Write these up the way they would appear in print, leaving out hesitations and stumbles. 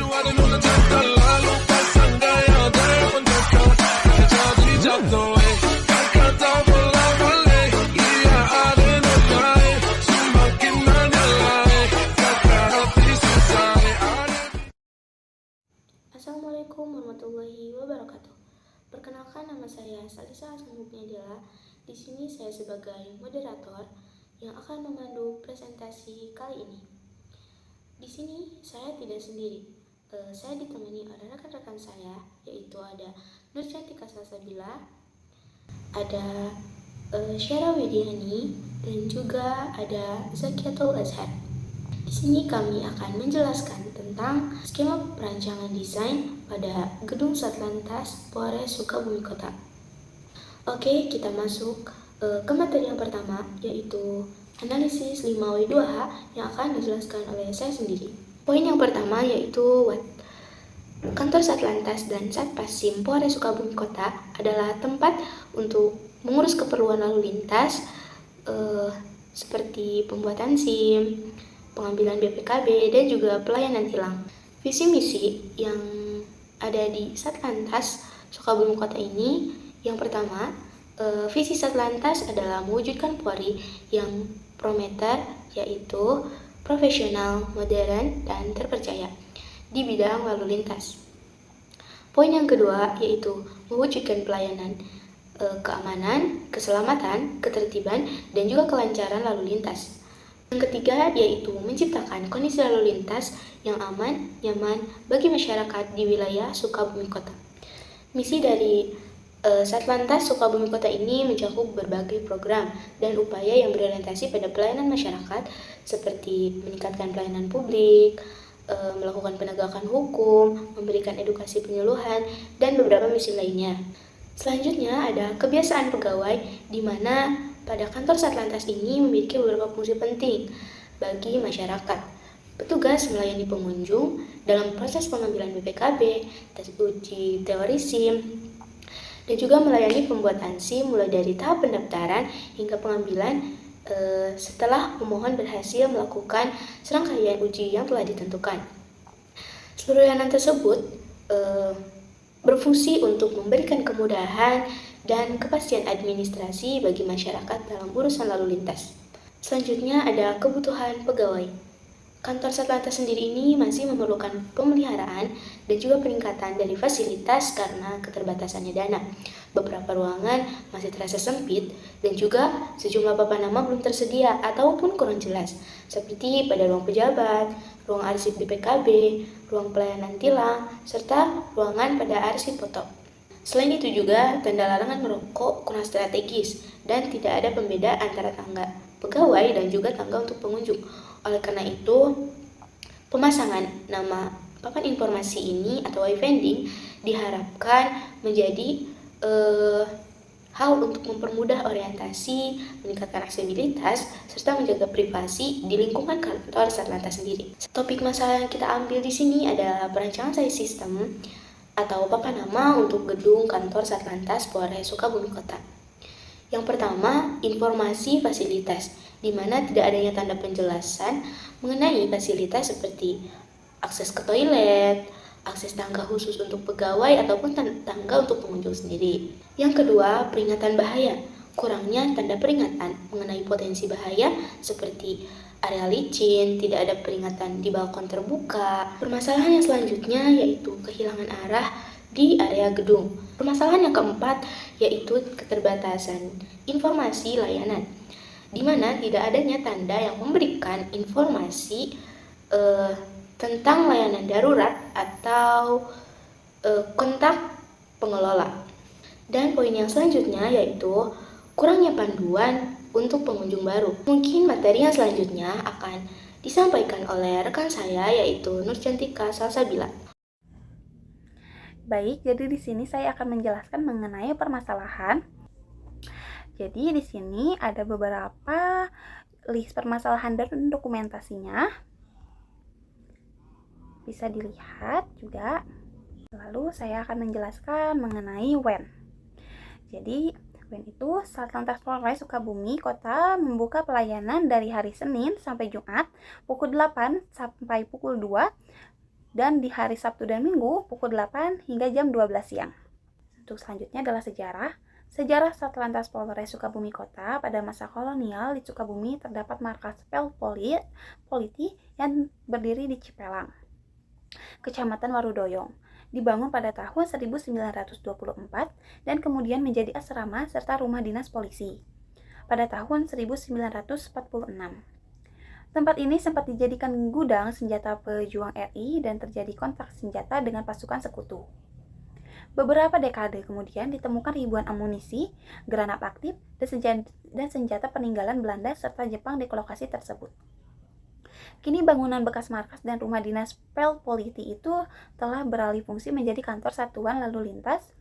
Assalamualaikum warahmatullahi wabarakatuh. Perkenalkan, nama saya Salisa Asmubniadila. Di sini saya sebagai moderator yang akan memandu presentasi kali ini. Di sini saya tidak sendiri. Saya ditemani oleh rekan-rekan saya, yaitu ada Nurcantika Salsabila, ada Syara Widiani, dan juga ada Zakiatul Azhar. Di sini kami akan menjelaskan tentang skema perancangan desain pada Gedung Satlantas Polres Sukabumi Kota. Oke, kita masuk ke materi yang pertama, yaitu analisis 5W2H yang akan dijelaskan oleh saya sendiri. Poin yang pertama yaitu Kantor Satlantas dan Satpasim Polres Sukabumi Kota adalah tempat untuk mengurus keperluan lalu lintas seperti pembuatan SIM, pengambilan BPKB, dan juga pelayanan tilang. Visi misi yang ada di Satlantas Sukabumi Kota ini, yang pertama, visi Satlantas adalah mewujudkan Polri yang prometer, yaitu profesional, modern, dan terpercaya di bidang lalu lintas. Poin yang kedua yaitu mewujudkan pelayanan keamanan, keselamatan, ketertiban, dan juga kelancaran lalu lintas. Yang ketiga yaitu menciptakan kondisi lalu lintas yang aman, nyaman bagi masyarakat di wilayah Sukabumi Kota. Misi dari Satlantas Sukabumi Kota ini mencakup berbagai program dan upaya yang berorientasi pada pelayanan masyarakat seperti meningkatkan pelayanan publik, melakukan penegakan hukum, memberikan edukasi penyuluhan, dan beberapa misi lainnya. Selanjutnya ada kebiasaan pegawai, di mana pada kantor Satlantas ini memiliki beberapa fungsi penting bagi masyarakat. Petugas melayani pengunjung dalam proses pengambilan BPKB, tes uji teori SIM, dan juga melayani pembuatan SIM mulai dari tahap pendaftaran hingga pengambilan setelah pemohon berhasil melakukan serangkaian uji yang telah ditentukan. Seluruh layanan tersebut berfungsi untuk memberikan kemudahan dan kepastian administrasi bagi masyarakat dalam urusan lalu lintas. Selanjutnya ada kebutuhan pegawai. Kantor Satlantas sendiri ini masih memerlukan pemeliharaan dan juga peningkatan dari fasilitas karena keterbatasannya dana. Beberapa ruangan masih terasa sempit dan juga sejumlah papan nama belum tersedia ataupun kurang jelas, seperti pada ruang pejabat, ruang arsip BPKB, ruang pelayanan tilang, serta ruangan pada arsip foto. Selain itu juga, tanda larangan merokok kurang strategis dan tidak ada pembeda antara tangga pegawai dan juga tangga untuk pengunjung. Oleh karena itu, pemasangan nama papan informasi ini atau wayfinding diharapkan menjadi hal untuk mempermudah orientasi, meningkatkan aksesibilitas, serta menjaga privasi di lingkungan kantor Satlantas sendiri. Topik masalah yang kita ambil di sini adalah perancangan size system atau papan nama untuk gedung kantor Satlantas Polres Sukabumi Kota. Yang pertama, informasi fasilitas, di mana tidak adanya tanda penjelasan mengenai fasilitas seperti akses ke toilet, akses tangga khusus untuk pegawai ataupun tangga untuk pengunjung sendiri. Yang kedua, peringatan bahaya. Kurangnya tanda peringatan mengenai potensi bahaya seperti area licin, tidak ada peringatan di balkon terbuka. Permasalahan yang selanjutnya yaitu kehilangan arah di area gedung. Permasalahan yang keempat yaitu keterbatasan informasi layanan, di mana tidak adanya tanda yang memberikan informasi tentang layanan darurat atau kontak pengelola. Dan poin yang selanjutnya yaitu kurangnya panduan untuk pengunjung baru. Mungkin materi yang selanjutnya akan disampaikan oleh rekan saya yaitu Nurcantika Salsabila. Baik, jadi di sini saya akan menjelaskan mengenai permasalahan. Jadi di sini ada beberapa list permasalahan dan dokumentasinya. Bisa dilihat juga. Lalu saya akan menjelaskan mengenai WEN. Jadi WEN itu Satlantas Polres Sukabumi Kota membuka pelayanan dari hari Senin sampai Jumat pukul 8 sampai pukul 2 dan di hari Sabtu dan Minggu pukul 8 hingga jam 12 siang. Untuk selanjutnya adalah sejarah. Sejarah Satlantas Polres Sukabumi Kota. Pada masa kolonial di Sukabumi terdapat markas politi yang berdiri di Cipelang, Kecamatan Warudoyong. Dibangun pada tahun 1924 dan kemudian menjadi asrama serta rumah dinas polisi pada tahun 1946. Tempat ini sempat dijadikan gudang senjata pejuang RI dan terjadi kontak senjata dengan pasukan sekutu. Beberapa dekade kemudian ditemukan ribuan amunisi, granat aktif, dan senjata peninggalan Belanda serta Jepang di lokasi tersebut. Kini bangunan bekas markas dan rumah dinas Politi itu telah beralih fungsi menjadi kantor Satuan Lalu Lintas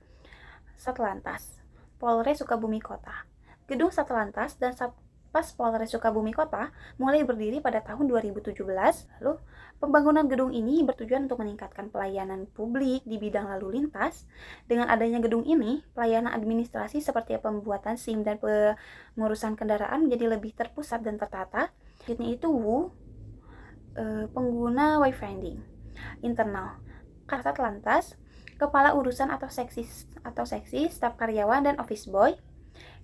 Satlantas Polres Sukabumi Kota. Gedung Satlantas dan Satpas Polres Sukabumi Kota mulai berdiri pada tahun 2017. Lalu, pembangunan gedung ini bertujuan untuk meningkatkan pelayanan publik di bidang lalu lintas. Dengan adanya gedung ini, pelayanan administrasi seperti pembuatan SIM dan pengurusan kendaraan menjadi lebih terpusat dan tertata. Selanjutnya itu pengguna wayfinding internal, Kasat Lantas, kepala urusan atau seksi, staf karyawan dan office boy,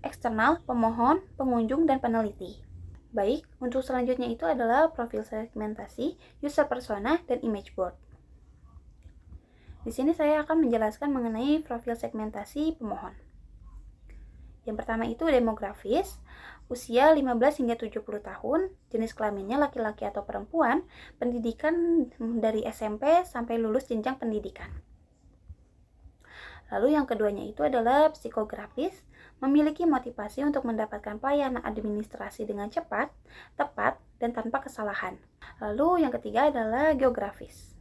eksternal, pemohon, pengunjung, dan peneliti. Baik, untuk selanjutnya itu adalah profil segmentasi, user persona, dan image board. Di sini saya akan menjelaskan mengenai profil segmentasi pemohon. Yang pertama itu demografis, usia 15 hingga 70 tahun, jenis kelaminnya laki-laki atau perempuan, pendidikan dari SMP sampai lulus jenjang pendidikan. Lalu yang keduanya itu adalah psikografis, memiliki motivasi untuk mendapatkan pelayanan administrasi dengan cepat, tepat, dan tanpa kesalahan. Lalu yang ketiga adalah geografis,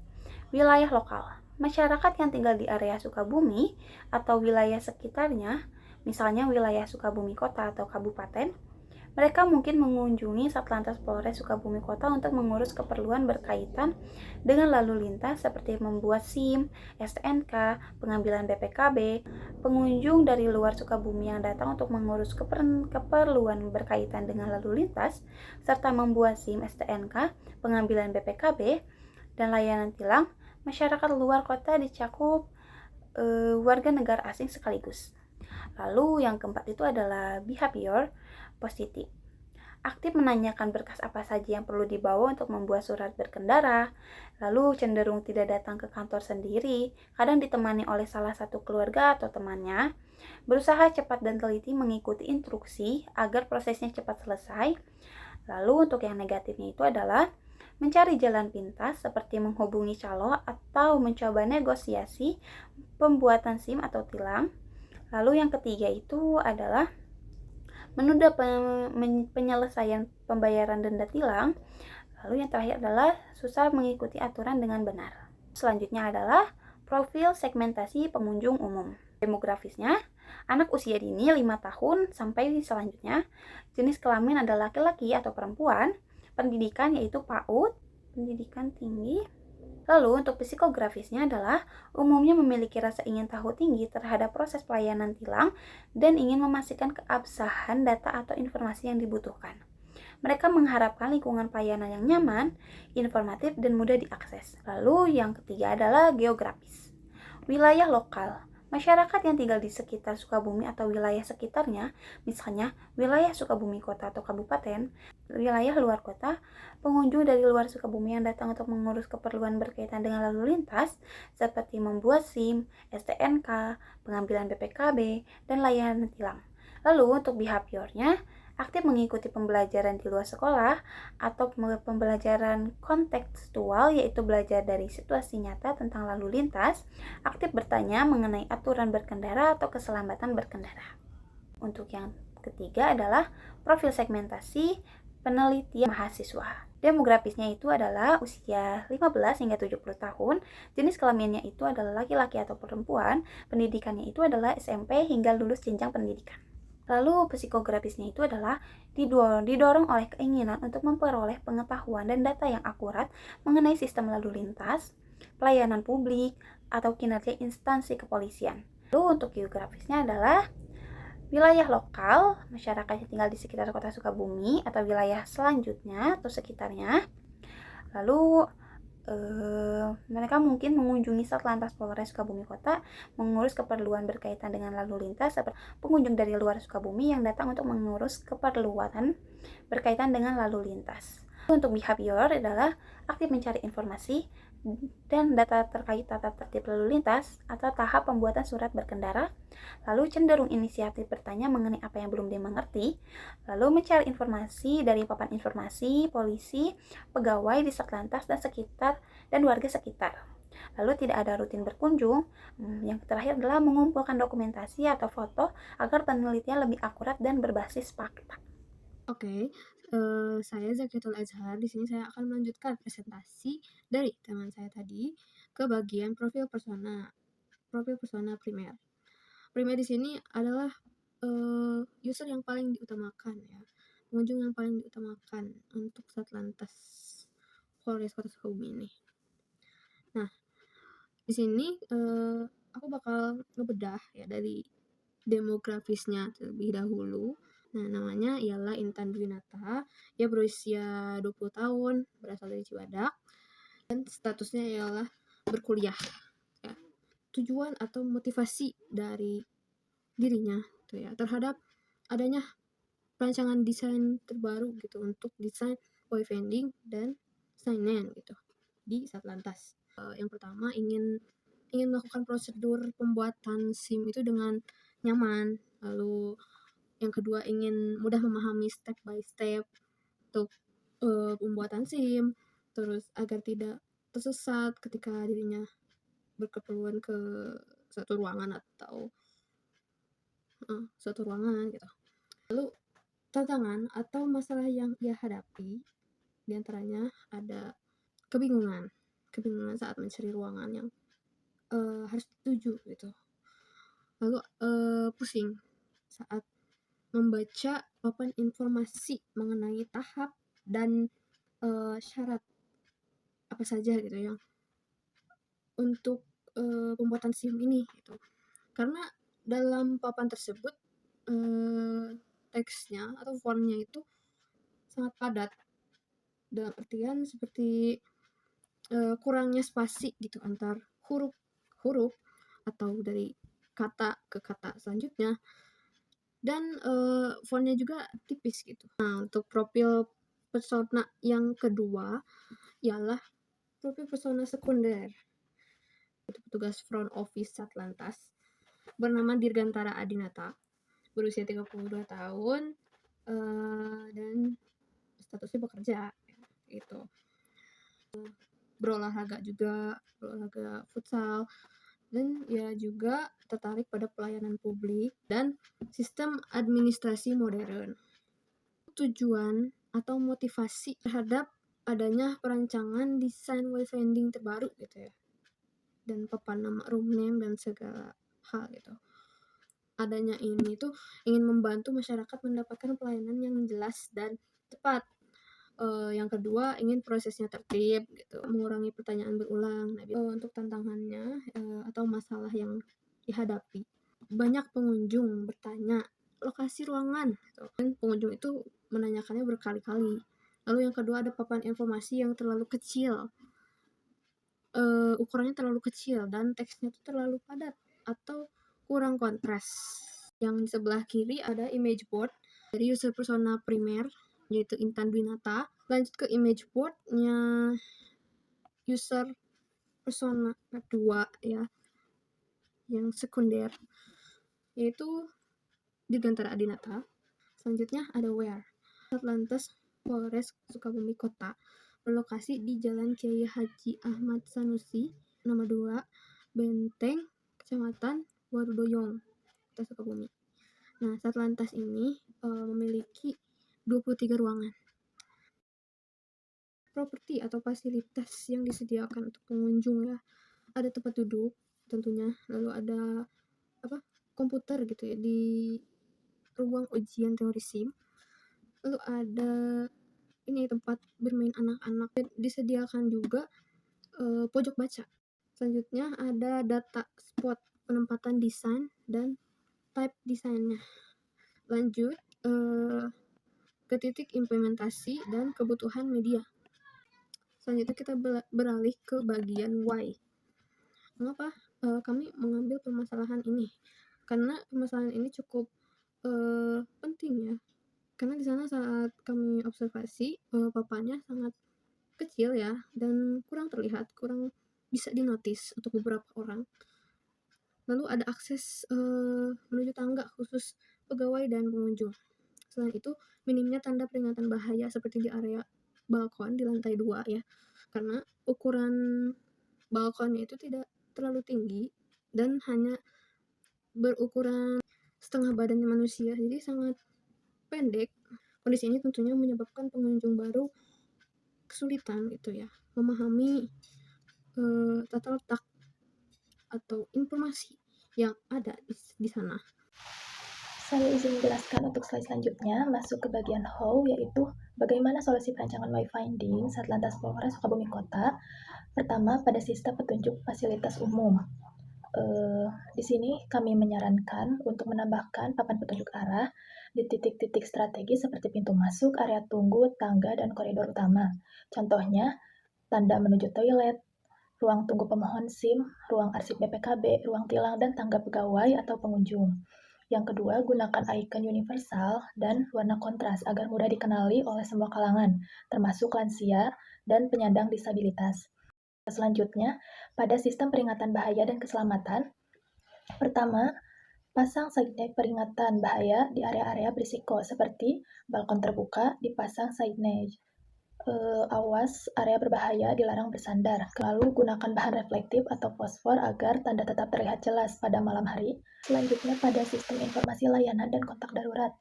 wilayah lokal, masyarakat yang tinggal di area Sukabumi atau wilayah sekitarnya, misalnya wilayah Sukabumi Kota atau Kabupaten, mereka mungkin mengunjungi Satlantas Polres Sukabumi Kota untuk mengurus keperluan berkaitan dengan lalu lintas seperti membuat SIM, STNK, pengambilan BPKB. Pengunjung dari luar Sukabumi yang datang untuk mengurus keperluan berkaitan dengan lalu lintas serta membuat SIM, STNK, pengambilan BPKB, dan layanan tilang, masyarakat luar kota dicakup warga negara asing sekaligus. Lalu yang keempat itu adalah behavior positif. Aktif menanyakan berkas apa saja yang perlu dibawa untuk membuat surat berkendara, lalu cenderung tidak datang ke kantor sendiri, kadang ditemani oleh salah satu keluarga atau temannya, berusaha cepat dan teliti mengikuti instruksi agar prosesnya cepat selesai. Lalu untuk yang negatifnya itu adalah mencari jalan pintas seperti menghubungi calo atau mencoba negosiasi pembuatan SIM atau tilang. Lalu yang ketiga itu adalah menunda penyelesaian pembayaran denda tilang. Lalu yang terakhir adalah susah mengikuti aturan dengan benar. Selanjutnya adalah profil segmentasi pengunjung umum. Demografisnya, anak usia dini 5 tahun sampai selanjutnya, jenis kelamin adalah laki-laki atau perempuan, pendidikan yaitu PAUD, pendidikan tinggi. Lalu untuk psikografisnya adalah umumnya memiliki rasa ingin tahu tinggi terhadap proses pelayanan tilang dan ingin memastikan keabsahan data atau informasi yang dibutuhkan. Mereka mengharapkan lingkungan pelayanan yang nyaman, informatif, dan mudah diakses. Lalu yang ketiga adalah geografis. Wilayah lokal. Masyarakat yang tinggal di sekitar Sukabumi atau wilayah sekitarnya, misalnya wilayah Sukabumi Kota atau Kabupaten, wilayah luar kota, pengunjung dari luar Sukabumi yang datang untuk mengurus keperluan berkaitan dengan lalu lintas, seperti membuat SIM, STNK, pengambilan BPKB, dan layanan tilang. Lalu untuk behaviornya, aktif mengikuti pembelajaran di luar sekolah atau pembelajaran kontekstual, yaitu belajar dari situasi nyata tentang lalu lintas, aktif bertanya mengenai aturan berkendara atau keselamatan berkendara. Untuk yang ketiga adalah profil segmentasi penelitian mahasiswa. Demografisnya itu adalah usia 15 hingga 70 tahun, jenis kelaminnya itu adalah laki-laki atau perempuan, pendidikannya itu adalah SMP hingga lulus jenjang pendidikan. Lalu psikografisnya itu adalah didorong oleh keinginan untuk memperoleh pengetahuan dan data yang akurat mengenai sistem lalu lintas, pelayanan publik, atau kinerja instansi kepolisian. Lalu untuk geografisnya adalah wilayah lokal, masyarakat yang tinggal di sekitar kota Sukabumi atau wilayah selanjutnya atau sekitarnya. Lalu Mereka mungkin mengunjungi Satlantas Polres Sukabumi Kota, mengurus keperluan berkaitan dengan lalu lintas, seperti pengunjung dari luar Sukabumi yang datang untuk mengurus keperluan berkaitan dengan lalu lintas. Untuk behavior adalah aktif mencari informasi dan data terkait tata tertib lalu lintas atau tahap pembuatan surat berkendara, lalu cenderung inisiatif bertanya mengenai apa yang belum dimengerti, lalu mencari informasi dari papan informasi, polisi, pegawai di Satlantas dan warga sekitar. Lalu tidak ada rutin berkunjung. Yang terakhir adalah mengumpulkan dokumentasi atau foto agar penelitian lebih akurat dan berbasis fakta. Oke, saya Zakiatul Azhar. Di sini saya akan melanjutkan presentasi dari teman saya tadi ke bagian profil persona primer. Primer di sini adalah user yang paling diutamakan ya, pengunjung yang paling diutamakan untuk Satlantas Polres Kota Sukabumi ini. Nah, di sini aku bakal ngebedah ya dari demografisnya terlebih dahulu. Nah, namanya ialah Intan Dwinata. Ia berusia 20 tahun, berasal dari Cibadak, dan statusnya ialah berkuliah. Ya. Tujuan atau motivasi dari dirinya tuh ya terhadap adanya rancangan desain terbaru gitu untuk desain wayfinding dan seinen gitu di Satlantas. Yang pertama ingin melakukan prosedur pembuatan SIM itu dengan nyaman. Lalu yang kedua ingin mudah memahami step by step untuk pembuatan SIM, terus agar tidak tersesat ketika dirinya berkeperluan ke suatu ruangan atau suatu ruangan gitu. Lalu tantangan atau masalah yang ia hadapi diantaranya ada kebingungan saat mencari ruangan yang harus dituju gitu. Lalu pusing saat membaca papan informasi mengenai tahap dan syarat apa saja gitu yang untuk pembuatan SIM ini gitu. Karena dalam papan tersebut teksnya atau fontnya itu sangat padat, dalam artian seperti kurangnya spasi gitu antar huruf atau dari kata ke kata selanjutnya, dan fontnya juga tipis gitu. Nah, untuk profil persona yang kedua ialah profil persona sekunder, itu petugas front office Satlantas bernama Dirgantara Adinata, berusia 32 tahun dan statusnya bekerja gitu. Berolahraga futsal, dan ia juga tertarik pada pelayanan publik dan sistem administrasi modern. Tujuan atau motivasi terhadap adanya perancangan desain wayfinding terbaru gitu ya, dan papan nama room name dan segala hal gitu. Adanya ini tuh ingin membantu masyarakat mendapatkan pelayanan yang jelas dan tepat. Yang kedua ingin prosesnya tertib gitu, mengurangi pertanyaan berulang. Nah, untuk tantangannya atau masalah yang dihadapi, banyak pengunjung bertanya lokasi ruangan gitu. Dan pengunjung itu menanyakannya berkali-kali. Lalu yang kedua ada papan informasi yang terlalu kecil, ukurannya terlalu kecil dan teksnya itu terlalu padat atau kurang kontras. Yang di sebelah kiri ada image board dari user persona primer, yaitu Intan Dwinata. Lanjut ke image boardnya user persona kedua ya, yang sekunder, yaitu Dirgantara Adinata. Selanjutnya ada where, Satlantas Polres Sukabumi Kota, berlokasi di Jalan Kiai Haji Ahmad Sanusi nomor 2, Benteng, Kecamatan Warudoyong, Kota Sukabumi. Nah, Satlantas ini memiliki 23 ruangan. Properti atau fasilitas yang disediakan untuk pengunjung ya, ada tempat duduk tentunya, lalu ada komputer gitu ya di ruang ujian teori SIM, lalu ada ini tempat bermain anak-anak, dan disediakan juga pojok baca. Selanjutnya ada data spot, penempatan desain dan type desainnya. Lanjut ke titik implementasi dan kebutuhan media. Selanjutnya kita beralih ke bagian why. Mengapa kami mengambil permasalahan ini? Karena permasalahan ini cukup penting ya. Karena di sana saat kami observasi, papanya sangat kecil ya, dan kurang terlihat, kurang bisa dinotis untuk beberapa orang. Lalu ada akses menuju tangga khusus pegawai dan pengunjung. Selain itu, minimnya tanda peringatan bahaya seperti di area balkon di lantai 2 ya. Karena ukuran balkonnya itu tidak terlalu tinggi dan hanya berukuran setengah badannya manusia, jadi sangat pendek. Kondisi ini tentunya menyebabkan pengunjung baru kesulitan gitu ya memahami tata letak atau informasi yang ada di sana. Saya izin menjelaskan untuk slide selanjutnya, masuk ke bagian how, yaitu bagaimana solusi perancangan wayfinding Satlantas Polres Sukabumi Kota. Pertama, pada sistem petunjuk fasilitas umum. Di sini kami menyarankan untuk menambahkan papan petunjuk arah di titik-titik strategis seperti pintu masuk, area tunggu, tangga, dan koridor utama. Contohnya, tanda menuju toilet, ruang tunggu pemohon SIM, ruang arsip BPKB, ruang tilang, dan tangga pegawai atau pengunjung. Yang kedua, gunakan icon universal dan warna kontras agar mudah dikenali oleh semua kalangan, termasuk lansia dan penyandang disabilitas. Selanjutnya, pada sistem peringatan bahaya dan keselamatan, pertama, pasang signage peringatan bahaya di area-area berisiko seperti balkon terbuka, dipasang signage. Awas, area berbahaya dilarang bersandar. Lalu gunakan bahan reflektif atau fosfor agar tanda tetap terlihat jelas pada malam hari. Selanjutnya pada sistem informasi layanan dan kontak darurat.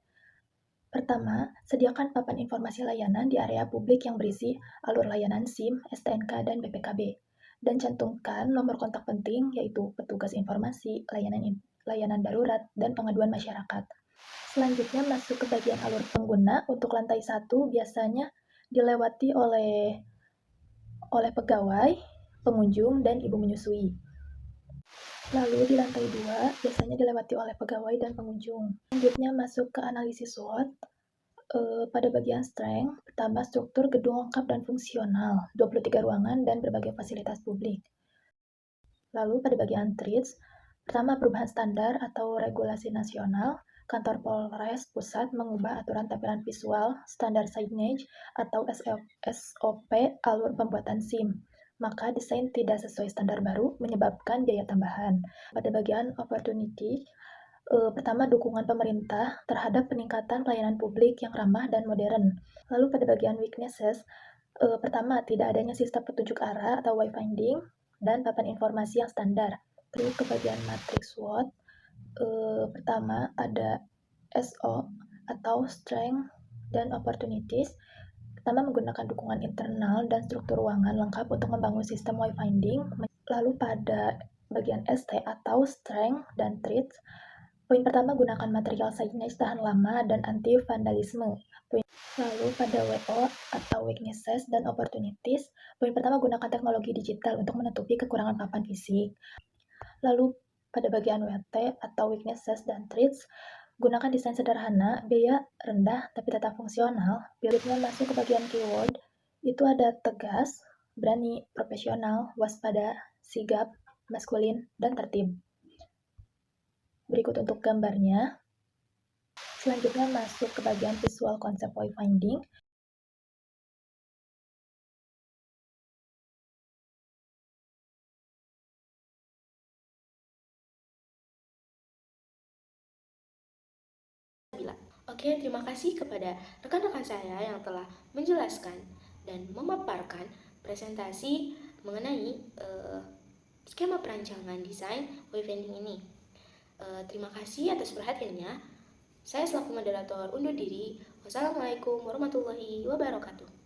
Pertama, sediakan papan informasi layanan di area publik yang berisi alur layanan SIM, STNK, dan BPKB. Dan cantumkan nomor kontak penting yaitu petugas informasi, layanan darurat, dan pengaduan masyarakat. Selanjutnya masuk ke bagian alur pengguna. Untuk lantai 1 biasanya dilewati oleh pegawai, pengunjung, dan ibu menyusui. Lalu di lantai 2 biasanya dilewati oleh pegawai dan pengunjung. Selanjutnya masuk ke analisis SWOT. Pada bagian strength, pertama struktur gedung lengkap dan fungsional, 23 ruangan dan berbagai fasilitas publik. Lalu pada bagian threats, pertama perubahan standar atau regulasi nasional, Kantor Polres Pusat mengubah aturan tampilan visual, standar signage, atau SOP alur pembuatan SIM. Maka desain tidak sesuai standar baru menyebabkan biaya tambahan. Pada bagian opportunity, pertama dukungan pemerintah terhadap peningkatan pelayanan publik yang ramah dan modern. Lalu pada bagian weaknesses, pertama tidak adanya sistem petunjuk arah atau wayfinding dan papan informasi yang standar. Lalu ke bagian matrix SWOT, pertama ada SO atau strength dan opportunities. Pertama menggunakan dukungan internal dan struktur ruangan lengkap untuk membangun sistem wayfinding. Lalu pada bagian ST atau strength dan threats, poin pertama gunakan material signage tahan lama dan anti vandalisme. Lalu pada WO atau weaknesses dan opportunities, poin pertama gunakan teknologi digital untuk menutupi kekurangan papan fisik. Lalu pada bagian WT atau weaknesses dan threats, gunakan desain sederhana, biaya rendah tapi tetap fungsional. Berikutnya masuk ke bagian keyword, itu ada tegas, berani, profesional, waspada, sigap, maskulin, dan tertib. Berikut untuk gambarnya. Selanjutnya masuk ke bagian visual konsep wayfinding. Oke, terima kasih kepada rekan-rekan saya yang telah menjelaskan dan memaparkan presentasi mengenai skema perancangan desain wayfinding ini. Terima kasih atas perhatiannya. Saya selaku moderator undur diri. Wassalamualaikum warahmatullahi wabarakatuh.